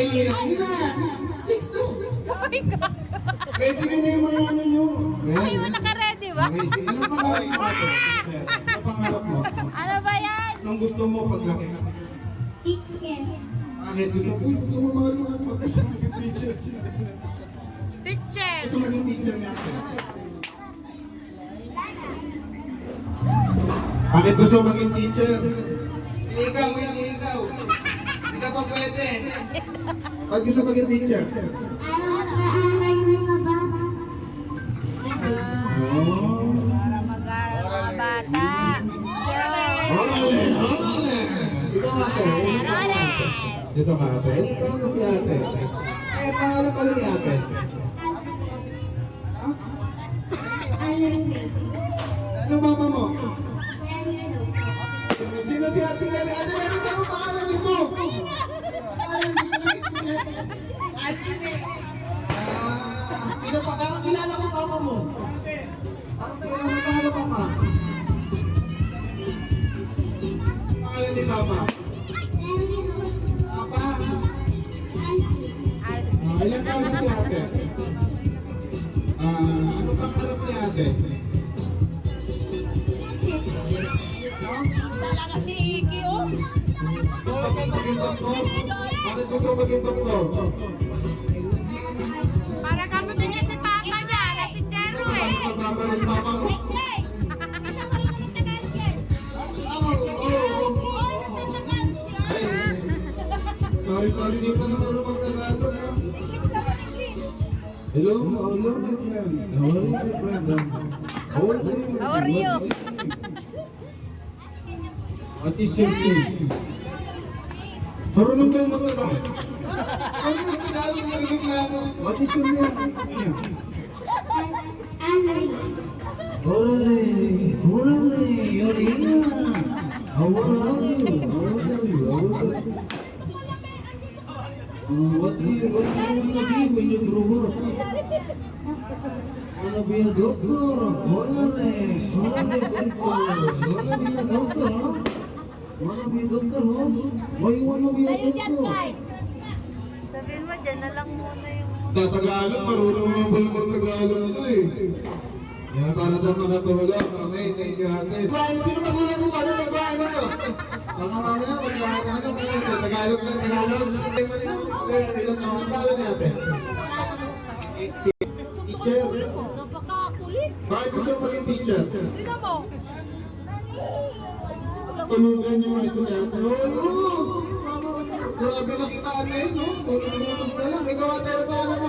Nina. Nina! 6'2". Oh my God. Ready ka na yung mga ano nyo. Ay, mo naka-ready ba? Okay, sige. Anong pangarap mo ate? Anong pangarap mo? Ano ba yan? Anong gusto mo paglaki? Teacher. Bakit gusto mo? Gusto mo gusto mo maging teacher. Teacher. Gusto mo maging teacher niya ate? Bakit gusto mo maging teacher? Hindi ikaw, hindi ikaw. Hindi ka pa pwede. Bakit gusto mo maging teacher? Para mag-aaral yung mga bata. Oh. Para mag-aaral mga bata. Orale! Orale! Ito ate. Dito ka ate. Dito ka si ate. Eh, pangalan pala ni ate. Ha? Ano mama mo? Sino si ate Mary? Ate Mary, saan ang pangalan nito? Pangalan nito? Sino pa? Parang kilala ko mama mo. Parang kilala mo pangalan mama. Pangalan ni mama. Papa. Ilan taon na si ate? Ano pangarap ni ate? Talaga si Iki, oh. Bakit maging doktor? Bakit gusto maging doktor? Para gamutin niya si Papa niya. Lasindero eh. Mababarin papa mo? Sorry, di pa na marunong magtagalog. Hello, hello my friend. How are you my friend? How are you? What is your name? Marunong tayo magtagalog. Marunong magtagalog na reklamo. What is your name? Orale, orale, Yorina. How are you? What do you wanna be when you grow up? Wanna be a doctor? Orale, wanna be a doctor, huh? Wanna be a doctor, huh? Why you wanna be a doctor? Sabihin mo, dyan na lang muna yung... Tatagalog, marunong mo pala mag-Tagalog ko eh. Yan, para daw makatulog. Okay, thank you ate. Brian, sino magulang mo? Ano na Brian? Ano? Baka mamaya, ano kayo? Tagalog lang, Tagalog. Ilang taon pala ni ate? Teacher. Napakakulit. Bakit gusto mo maging teacher? Tingnan mo. Tulugan yung mga estudyante. Yes! Grabe na kita ate, no? Tulog na lang. Ikaw ate, paano mo?